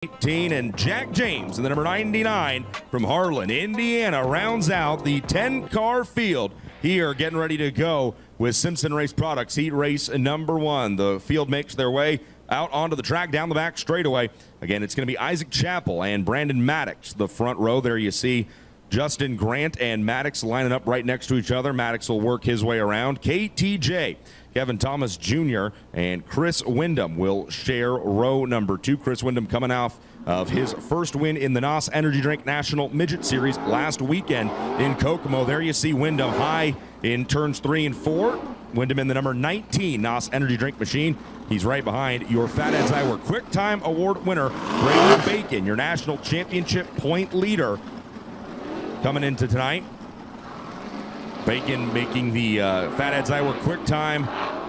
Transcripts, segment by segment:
18, and Jack James in the number 99 from Harlan, Indiana, rounds out the 10-car field here, getting ready to go with Simpson Race Products heat race number 1. The field makes their way out onto the track down the back straightaway. Again, it's going to be Isaac Chappell and Brandon Maddox, the front row. There you see Justin Grant and Maddox lining up right next to each other. Maddox will work his way around. KTJ, Kevin Thomas Jr. and Chris Windham will share row number 2. Chris Windham coming off of his first win in the NOS Energy Drink National Midget Series last weekend in Kokomo. There you see Windham high in turns 3 and 4. Windham in the number 19 NOS Energy Drink machine. He's right behind your Fatheads Iowa Quick Time Award winner, Brady Bacon, your national championship point leader coming into tonight. Bacon making the Fatheads Iowa Quick Time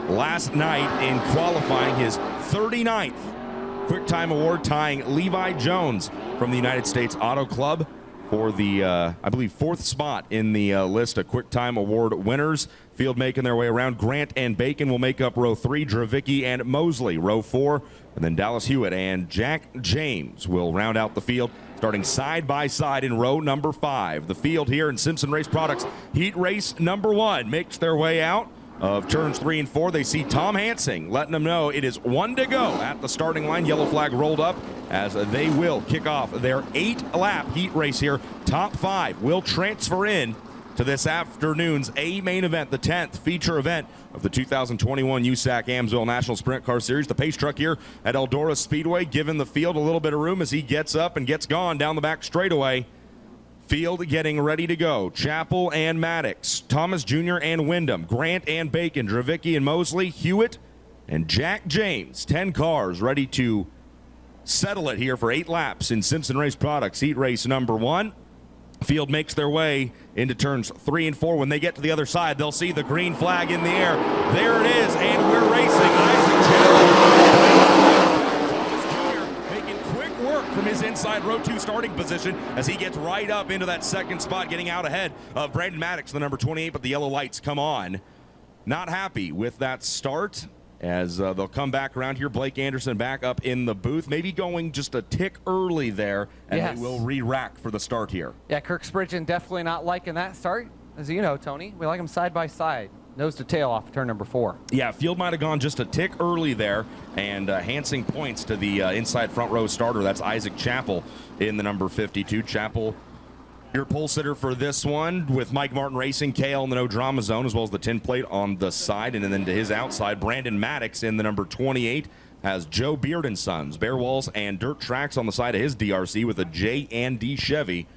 last night in qualifying, his 39th Quick Time Award, tying Levi Jones from the United States Auto Club for the, I believe, 4th spot in the list of Quick Time Award winners. Field making their way around. Grant and Bacon will make up row 3. Dravicki and Mosley, row 4. And then Dallas Hewitt and Jack James will round out the field, starting side by side in row number 5. The field here in Simpson Race Products heat race number 1 makes their way out of turns 3 and 4. They see Tom Hansing letting them know it is 1 to go at the starting line. Yellow flag rolled up as they will kick off their 8-lap heat race here. Top 5 will transfer in to this afternoon's A main event, the 10th feature event of the 2021 USAC National Sprint Car Series. The pace truck here at Eldora Speedway giving the field a little bit of room as he gets up and gets gone down the back straightaway. Field getting ready to go. Chappell and Maddox, Thomas Jr. and Windham, Grant and Bacon, Dravicki and Mosley, Hewitt and Jack James. 10 cars ready to settle it here for 8 laps in Simpson Race Products heat race number 1. Field makes their way into turns 3 and 4. When they get to the other side, they'll see the green flag in the air. There it is, and we're racing. Isaac Chappell, Thomas Jr. making quick work from his inside row 2 starting position as he gets right up into that 2nd spot, getting out ahead of Brandon Maddox, the number 28, but the yellow lights come on. Not happy with that start, as they'll come back around here. Blake Anderson back up in the booth, maybe going just a tick early there, and yes, they will re-rack for the start here. Yeah, Kirk Spridgen definitely not liking that start. As you know, Tony, we like them side by side, nose to tail off turn number 4. Yeah, field might have gone just a tick early there, and Hansing points to the inside front row starter. That's Isaac Chappell in the number 52. Chappell, your pole sitter for this one, with Mike Martin Racing, KL in the no drama zone, as well as the 10 plate on the side. And then to his outside, Brandon Maddox in the number 28 has Joe Beard and Sons, bare walls and dirt tracks on the side of his DRC with a J&D Chevy.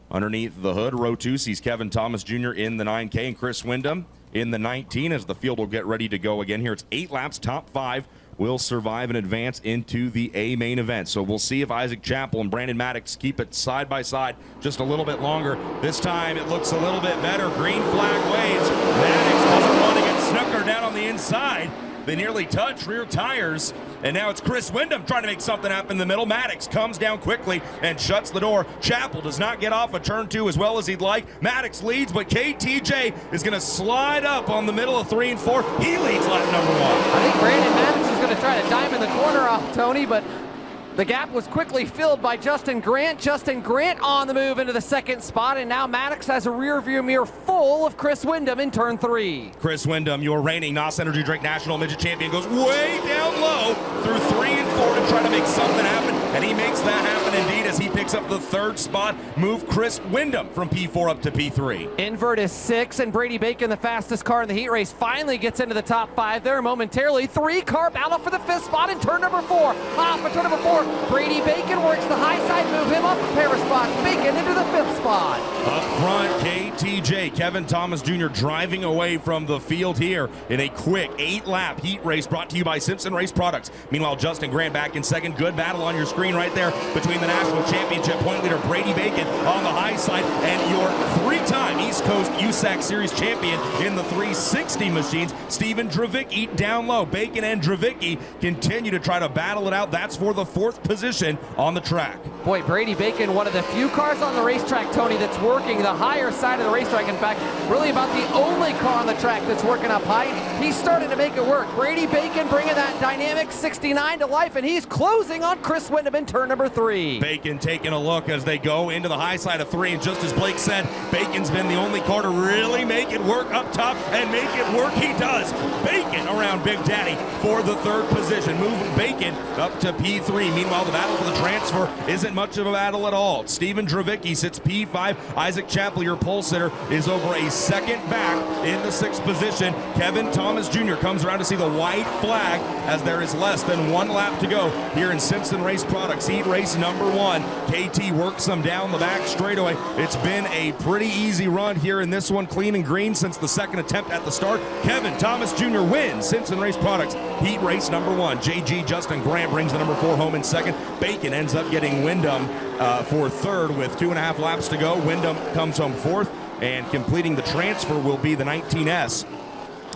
Underneath the hood, row 2 sees Kevin Thomas Jr. in the 9K and Chris Windham in the 19 as the field will get ready to go again here. It's 8 laps, top 5 will survive and advance into the A main event. So we'll see if Isaac Chappell and Brandon Maddox keep it side by side just a little bit longer. This time it looks a little bit better. Green flag waves. Maddox doesn't want to get snookered down on the inside. They nearly touch rear tires, and now it's Chris Windham trying to make something happen in the middle. Maddox comes down quickly and shuts the door. Chappell does not get off of turn 2 as well as he'd like. Maddox leads, but KTJ is going to slide up on the middle of 3 and 4. He leads lap number 1. I think Brandon Maddox is going to try to dime in the corner off Tony, but the gap was quickly filled by Justin Grant. Justin Grant on the move into the 2nd spot, and now Maddox has a rear view mirror full of Chris Windham in turn 3. Chris Windham, your reigning NOS Energy Drink National Midget Champion, goes way down low through 3 and 4 to try to make something happen, and he makes that happen indeed as he picks up the 3rd spot. Move Chris Windham from P4 up to P3. Invert is 6, and Brady Bacon, the fastest car in the heat race, finally gets into the top 5 there momentarily. 3-car battle for the 5th spot in turn number 4. Off of turn number 4. Brady Bacon works the high side, move him up a pair of spots. Bacon into the 5th spot. Up front, KTJ, Kevin Thomas Jr. driving away from the field here in a quick 8-lap heat race brought to you by Simpson Race Products. Meanwhile, Justin Grant back in 2nd. Good battle on your screen right there between the national championship point leader Brady Bacon on the high side and your 3-time East Coast USAC Series champion in the 360 machines, Stephen Dravicki, down low. Bacon and Dravicki continue to try to battle it out. That's for the 4th position on the track. Boy, Brady Bacon, one of the few cars on the racetrack, Tony, that's working the higher side of the racetrack. In fact, really about the only car on the track that's working up high. He's starting to make it work. Brady Bacon bringing that dynamic 69 to life, and he's closing on Chris Windham in turn number 3. Bacon taking a look as they go into the high side of 3, and just as Blake said, Bacon's been the only car to really make it work up top, and make it work he does. Bacon around Big Daddy for the 3rd position, moving Bacon up to P3. Meanwhile, the battle for the transfer isn't much of a battle at all. Steven Dravicki sits P5. Isaac Chappell, your pole sitter, is over a second back in the 6th position. Kevin Thomas Jr. comes around to see the white flag as there is less than 1 lap to go here in Simpson Race Products Heat Race number 1. KT works them down the back straightaway. It's been a pretty easy run here in this one, clean and green since the 2nd attempt at the start. Kevin Thomas Jr. wins Simpson Race Products Heat Race number 1. JG Justin Grant brings the number 4 home in 2nd. Bacon ends up getting Windham for 3rd with 2.5 laps to go. Windham comes home 4th, and completing the transfer will be the 19S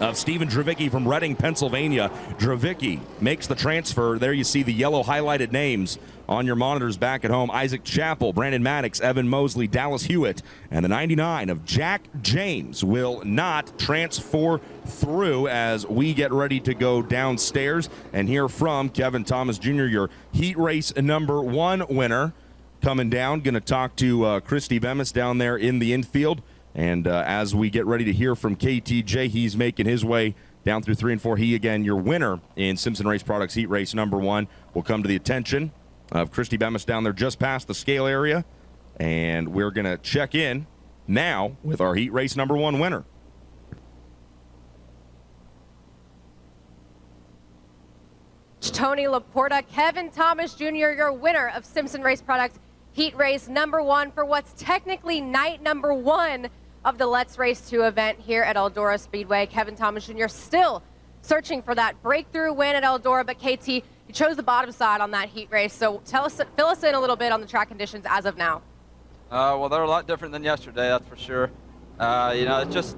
of Steven Dravicki from Reading, Pennsylvania. Dravicki makes the transfer. There you see the yellow highlighted names on your monitors back at home. Isaac Chappell, Brandon Maddox, Evan Mosley, Dallas Hewitt, and the 99 of Jack James will not transfer through as we get ready to go downstairs and hear from Kevin Thomas Jr., your Heat Race number 1 winner. Coming down, going to talk to Christy Bemis down there in the infield. And as we get ready to hear from KTJ, he's making his way down through 3 and 4. He, again, your winner in Simpson Race Products Heat Race number 1, will come to the attention of Christy Bemis down there just past the scale area. And we're going to check in now with our Heat Race number 1 winner. Tony Laporta, Kevin Thomas Jr., your winner of Simpson Race Products Heat Race number 1 for what's technically night number 1 of the Let's Race 2 event here at Eldora Speedway. Kevin Thomas Jr. still searching for that breakthrough win at Eldora, but KT, you chose the bottom side on that heat race. So fill us in a little bit on the track conditions as of now. Well, they're a lot different than yesterday, that's for sure. You know, it's just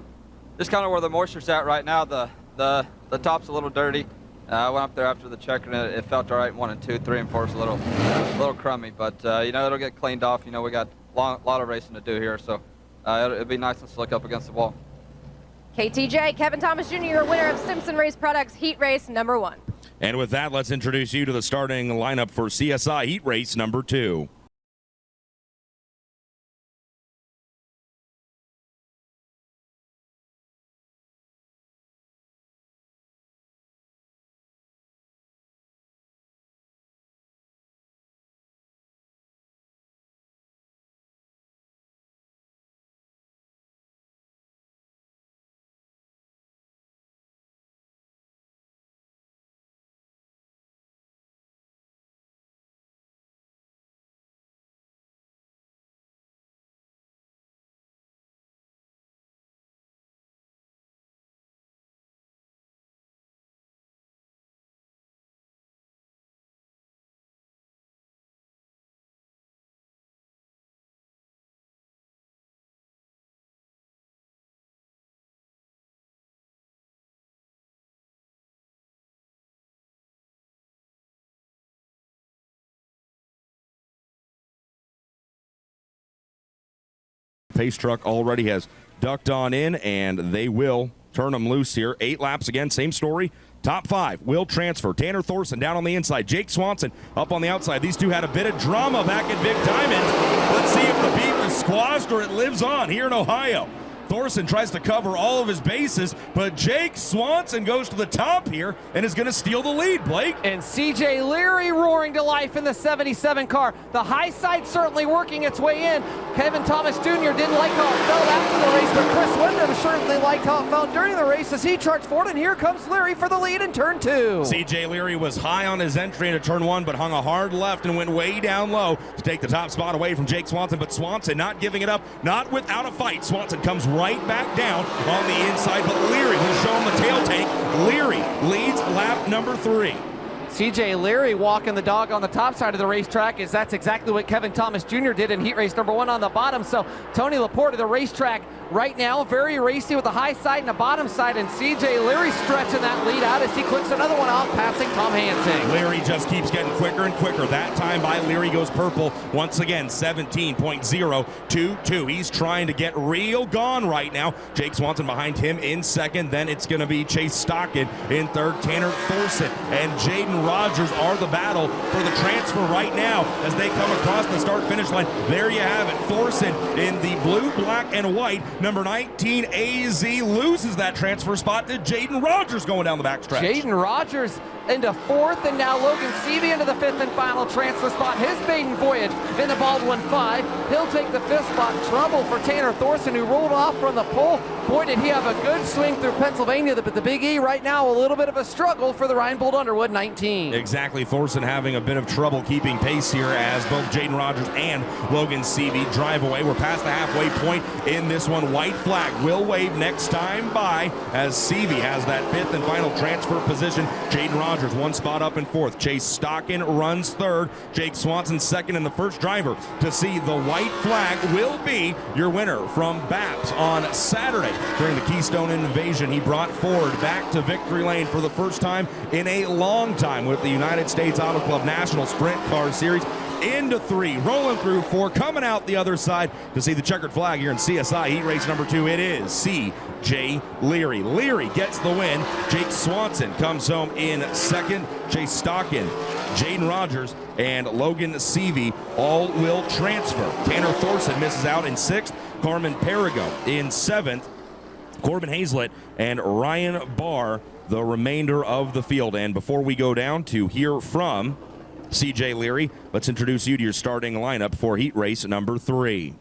kind of where the moisture's at right now. The top's a little dirty. I went up there after the check, and it felt all right in 1 and 2. 3 and 4 is a little crummy, but you know, it'll get cleaned off. You know, we got a lot of racing to do here, so it'll be nice and slick up against the wall. KTJ, Kevin Thomas Jr., your winner of Simpson Race Products Heat Race number 1. And with that, let's introduce you to the starting lineup for CSI Heat Race number 2. Pace truck already has ducked on in, and they will turn them loose here. 8 laps again, same story. Top 5 will transfer. Tanner Thorson down on the inside. Jake Swanson up on the outside. These two had a bit of drama back at Big Diamond. Let's see if the beef is squashed or it lives on here in Ohio. Thorson tries to cover all of his bases, but Jake Swanson goes to the top here and is going to steal the lead, Blake. And CJ Leary roaring to life in the 77 car. The high side certainly working its way in. Kevin Thomas Jr. didn't like how it felt after the race, but Chris Windham certainly liked how it felt during the race as he charged forward, and here comes Leary for the lead in turn 2. CJ Leary was high on his entry into turn 1, but hung a hard left and went way down low to take the top spot away from Jake Swanson, but Swanson not giving it up, not without a fight. Swanson comes right back down on the inside, but Leary will show him the tail tank. Leary leads lap number 3. CJ Leary walking the dog on the top side of the racetrack, as that's exactly what Kevin Thomas Jr. did in heat race number 1 on the bottom. So Tony Laporta, the racetrack right now, very racy with a high side and a bottom side, and CJ Leary stretching that lead out as he clicks another one off, passing Tom Hansing. Leary just keeps getting quicker and quicker. That time by Leary goes purple once again, 17.022. He's trying to get real gone right now. Jake Swanson behind him in second. Then it's going to be Chase Stockton in third. Tanner Thorson and Jaden Rogers are the battle for the transfer right now as they come across the start-finish line. There you have it. Thorson in the blue, black, and white. Number 19, AZ, loses that transfer spot to Jaden Rogers going down the backstretch. Jaden Rogers into fourth, and now Logan Seavey into the fifth and final transfer spot. His maiden voyage in the Baldwin 5. He'll take the fifth spot. Trouble for Tanner Thorson, who rolled off from the pole. Boy, did he have a good swing through Pennsylvania, but the Big E right now a little bit of a struggle for the Ryan Bolt Underwood 19. Exactly. Thorson having a bit of trouble keeping pace here as both Jaden Rogers and Logan Seavey drive away. We're past the halfway point in this one. White flag will wave next time by as Seavey has that fifth and final transfer position. Jaden Rogers one spot up in fourth. Chase Stockton runs third. Jake Swanson second, and the first driver to see the white flag will be your winner from BAPS on Saturday. During the Keystone Invasion, he brought Ford back to victory lane for the first time in a long time with the United States Auto Club National Sprint Cars Series. Into three, rolling through four, coming out the other side to see the checkered flag here in CSI Heat Race number 2. It is C.J. Leary. Leary gets the win. Jake Swanson comes home in second. Chase Stockton, Jaden Rogers, and Logan Seavey all will transfer. Tanner Thorson misses out in sixth. Carmen Perigo in seventh. Corbin Hazlett and Ryan Barr the remainder of the field. And before we go down to hear from CJ Leary, let's introduce you to your starting lineup for heat race number 3.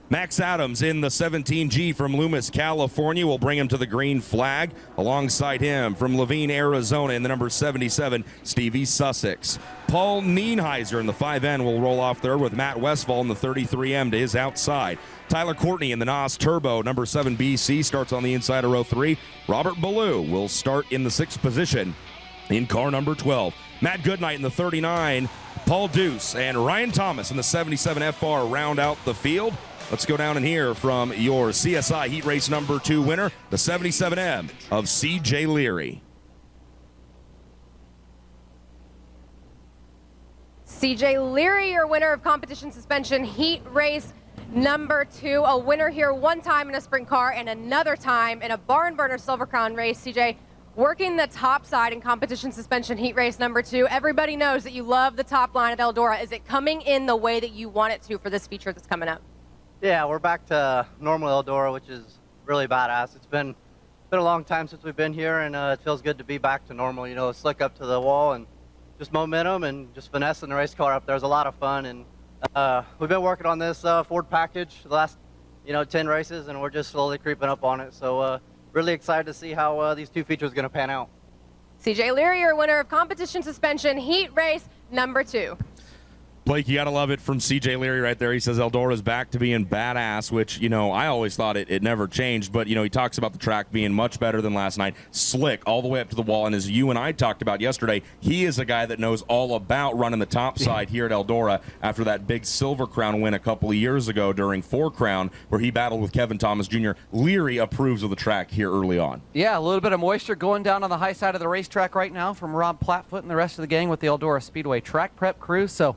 Max Adams in the 17G from Loomis, California, will bring him to the green flag. Alongside him from Levine, Arizona, in the number 77, Stevie Sussex. Paul Nienheiser in the 5N will roll off third with Matt Westfall in the 33M to his outside. Tyler Courtney in the NOS Turbo, number 7 BC, starts on the inside of row 3. Robert Ballou will start in the 6th position in car number 12. Matt Goodnight in the 39, Paul Deuce, and Ryan Thomas in the 77 FR round out the field. Let's go down and hear from your CSI Heat Race number 2 winner, the 77M of CJ Leary. CJ Leary, your winner of competition suspension heat race number 2. A winner here one time in a sprint car and another time in a barn burner Silver Crown race. CJ, working the top side in competition suspension heat race number 2. Everybody knows that you love the top line of Eldora. Is it coming in the way that you want it to for this feature that's coming up? Yeah, we're back to normal Eldora, which is really badass. It's been a long time since we've been here, and it feels good to be back to normal. You know, slick up to the wall and just momentum and just finessing the race car up there. It was a lot of fun, and we've been working on this Ford package the last 10 races, and we're just slowly creeping up on it. So really excited to see how these 2 features are going to pan out. CJ Leary, your winner of competition suspension heat race number 2. Blake, you got to love it from CJ Leary right there. He says Eldora's back to being badass, which, I always thought it never changed. But, he talks about the track being much better than last night. Slick all the way up to the wall. And as you and I talked about yesterday, he is a guy that knows all about running the top side here at Eldora after that big Silver Crown win a couple of years ago during 4 Crown where he battled with Kevin Thomas Jr. Leary approves of the track here early on. Yeah, a little bit of moisture going down on the high side of the racetrack right now from Rob Plattfoot and the rest of the gang with the Eldora Speedway track prep crew. So,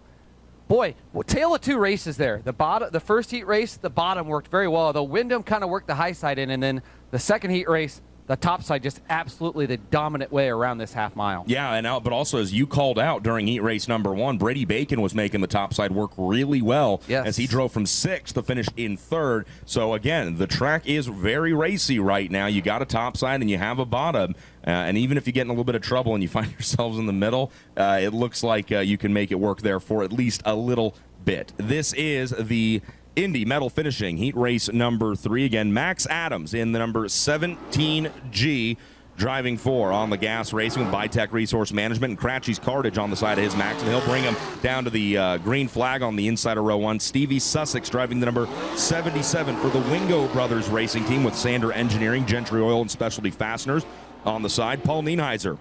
boy, tale of 2 races there. The first heat race, the bottom worked very well. The Wyndham kind of worked the high side in, and then the second heat race, the top side just absolutely the dominant way around this half mile. Yeah, but also as you called out during heat race number 1, Brady Bacon was making the top side work really well as he drove from 6th to finish in 3rd. So again, the track is very racy right now. You got a top side and you have a bottom. And even if you get in a little bit of trouble and you find yourselves in the middle, it looks like you can make it work there for at least a little bit. This is the Indy Medal Finishing Heat Race number 3. Again, Max Adams in the number 17G, driving 4 on the gas racing with Bitech Resource Management and Cratchy's Cartage on the side of his Max, and he'll bring him down to the green flag on the inside of row 1. Stevie Sussex driving the number 77 for the Wingo Brothers Racing Team with Sander Engineering, Gentry Oil, and Specialty Fasteners on the side. Paul Nienheiser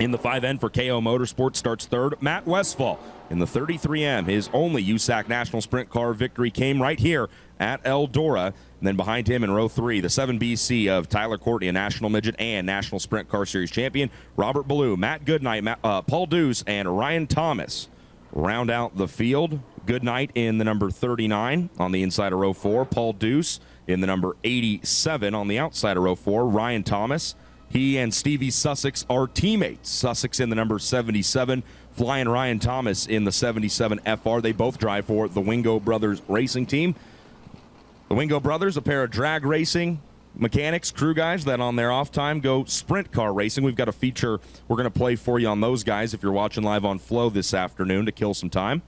in the 5N for KO Motorsports starts 3rd. Matt Westfall in the 33M. His only USAC National Sprint Car victory came right here at Eldora. And then behind him in row 3, the 7BC of Tyler Courtney, a National Midget and National Sprint Car Series champion. Robert Ballou, Matt Goodnight, Paul Deuce, and Ryan Thomas round out the field. Goodnight in the number 39 on the inside of row 4. Paul Deuce in the number 87 on the outside of row 4. Ryan Thomas, he and Stevie Sussex are teammates. Sussex in the number 77, flying Ryan Thomas in the 77 FR. They both drive for the Wingo Brothers racing team. The Wingo Brothers, a pair of drag racing mechanics, crew guys that on their off time go sprint car racing. We've got a feature we're going to play for you on those guys if you're watching live on Flow this afternoon to kill some time.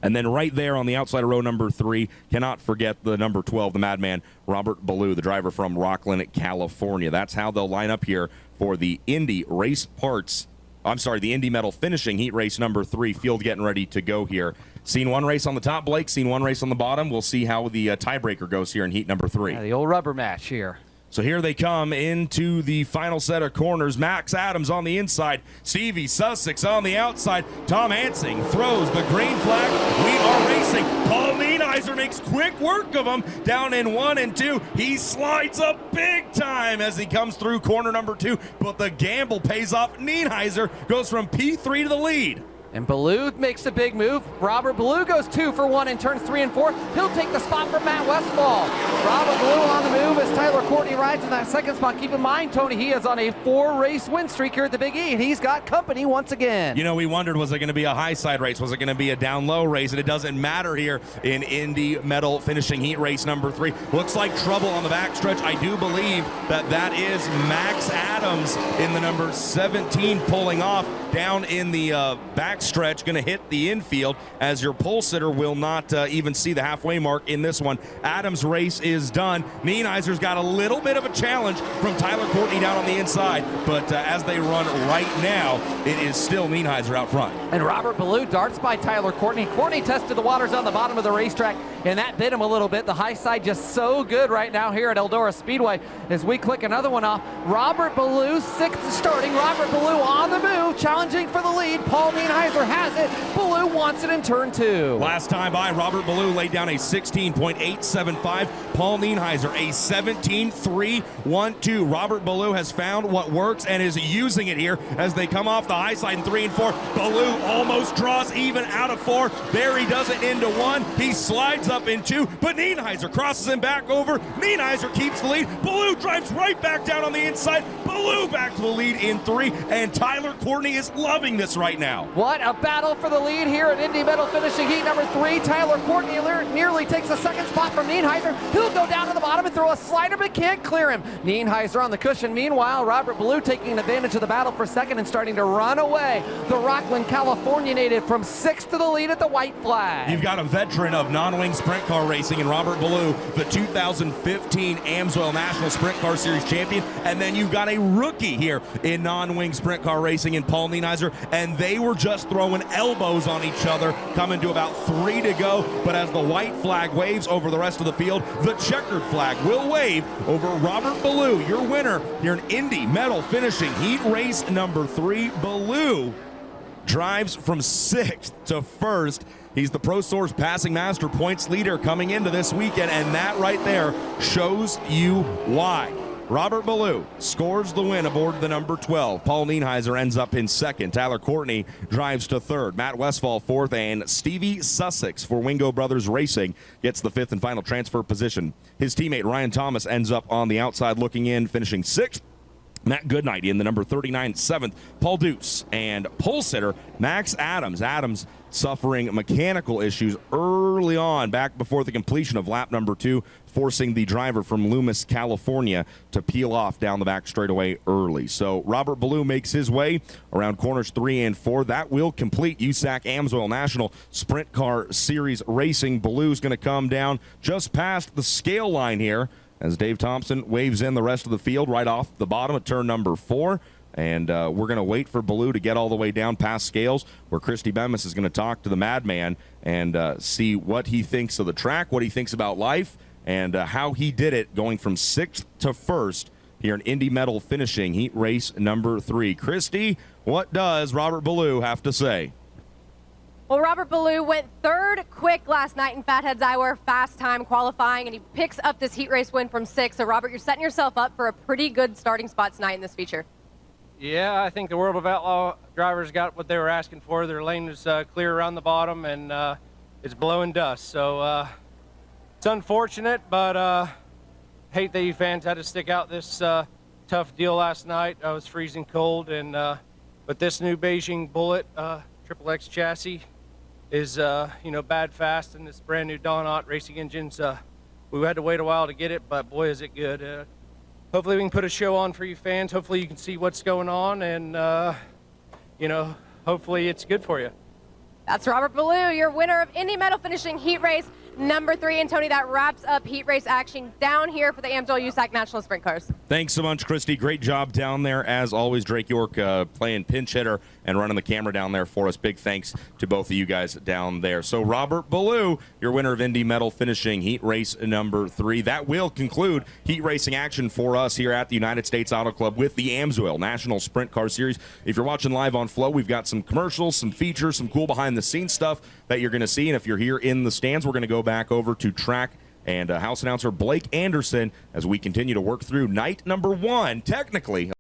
And then right there on the outside of row number 3, cannot forget the number 12, the Madman, Robert Ballou, the driver from Rockland, California. That's how they'll line up here for the Indy Race Parts. I'm sorry, the Indy Medal finishing heat race number 3. Field getting ready to go here. Seen one race on the top, Blake. Seen one race on the bottom. We'll see how the tiebreaker goes here in heat number 3. Yeah, the old rubber match here. So here they come into the final set of corners. Max Adams on the inside. Stevie Sussex on the outside. Tom Hansing throws the green flag. We are racing. Paul Nienheiser makes quick work of him down in 1 and 2. He slides up big time as he comes through corner number 2. But the gamble pays off. Nienheiser goes from P3 to the lead. And Ballou makes a big move. Robert Ballou goes 2 for 1 in turns 3 and 4. He'll take the spot from Matt Westfall. Robert Ballou on the move as Tyler Courtney rides in that second spot. Keep in mind, Tony, he is on a 4-race win streak here at the Big E, and he's got company once again. You know, we wondered, was it going to be a high side race? Was it going to be a down low race? And it doesn't matter here in Indy Medal finishing heat race number 3. Looks like trouble on the backstretch. I do believe that is Max Adams in the number 17 pulling off down in the backstretch, going to hit the infield as your pole sitter will not even see the halfway mark in this one. Adams' race is done. Nienheiser's got a little bit of a challenge from Tyler Courtney down on the inside, but as they run right now, it is still Nienheiser out front. And Robert Ballou darts by Tyler Courtney. Courtney tested the waters on the bottom of the racetrack, and that bit him a little bit. The high side just so good right now here at Eldora Speedway as we click another one off. Robert Ballou, 6th starting. Robert Ballou on the move, challenging for the lead. Paul Nienheiser has it. Ballou wants it in turn 2. Last time by, Robert Ballou laid down a 16.875. Paul Nienheiser a 17.312. Robert Ballou has found what works and is using it here as they come off the high side in 3 and 4. Ballou almost draws even out of 4. There he does it into 1. He slides up in 2, but Nienheiser crosses him back over. Nienheiser keeps the lead. Ballou drives right back down on the inside. Ballou back to the lead in 3, and Tyler Courtney is loving this right now. What a battle for the lead here at Indy Medal finishing heat number 3. Tyler Courtney nearly takes a second spot from Nienheiser. He'll go down to the bottom and throw a slider, but can't clear him. Nienheiser on the cushion. Meanwhile, Robert Ballou taking advantage of the battle for second and starting to run away. The Rockland, California native from 6th to the lead at the white flag. You've got a veteran of non-wing sprint car racing in Robert Ballou, the 2015 Amsoil National Sprint Car Series champion, and then you've got a rookie here in non-wing sprint car racing in Paul Nienheiser, and they were just throwing elbows on each other coming to about 3 to go. But as the white flag waves over the rest of the field, the checkered flag will wave over Robert Ballou, your winner here in Indy Medal finishing heat race number 3. Ballou drives from 6th to 1st. He's the Pro Source passing master points leader coming into this weekend, and that right there shows you why. Robert Ballou scores the win aboard the number 12. Paul Nienheiser ends up in 2nd. Tyler Courtney drives to 3rd. Matt Westfall 4th. And Stevie Sussex for Wingo Brothers Racing gets the 5th and final transfer position. His teammate Ryan Thomas ends up on the outside looking in, finishing 6th. Matt Goodnight in the number 39, 7th. Paul Deuce and pole sitter Max Adams. Adams suffering mechanical issues early on, back before the completion of lap number 2, forcing the driver from Loomis, California to peel off down the back straightaway early. So Robert Ballou makes his way around corners 3 and 4. That will complete USAC Amsoil National Sprint Car Series racing. Ballou's going to come down just past the scale line here as Dave Thompson waves in the rest of the field right off the bottom of turn number 4. And we're going to wait for Ballou to get all the way down past scales, where Christy Bemis is going to talk to the Madman and see what he thinks of the track, what he thinks about life, and how he did it going from 6th to 1st here in Indy Medal finishing heat race number 3. Christy, what does Robert Ballou have to say? Well, Robert Ballou went third quick last night in Fatheads Iowa fast time qualifying, and he picks up this heat race win from 6th. So, Robert, you're setting yourself up for a pretty good starting spot tonight in this feature. Yeah, I think the World of Outlaw drivers got what they were asking for. Their lane was clear around the bottom, and it's blowing dust. So it's unfortunate, but hate that you fans had to stick out this tough deal last night. I was freezing cold, and but this new Beijing Bullet Triple X chassis is bad fast, and this brand new Donut racing engines. We had to wait a while to get it, but boy is it good. Hopefully we can put a show on for you fans. Hopefully you can see what's going on, and hopefully it's good for you. That's Robert Ballou, your winner of Indy Medal finishing heat race number 3. And Tony, that wraps up heat race action down here for the AMSOIL USAC National Sprint Cars. Thanks so much, Christy. Great job down there. As always, Drake York playing pinch hitter and running the camera down there for us. Big thanks to both of you guys down there. So Robert Ballou, your winner of Indy Medal finishing heat race number 3. That will conclude heat racing action for us here at the United States Auto Club with the AMSOIL National Sprint Car Series. If you're watching live on Flow, we've got some commercials, some features, some cool behind-the-scenes stuff that you're going to see. And if you're here in the stands, we're going to go back over to track and house announcer Blake Anderson as we continue to work through night number 1, technically,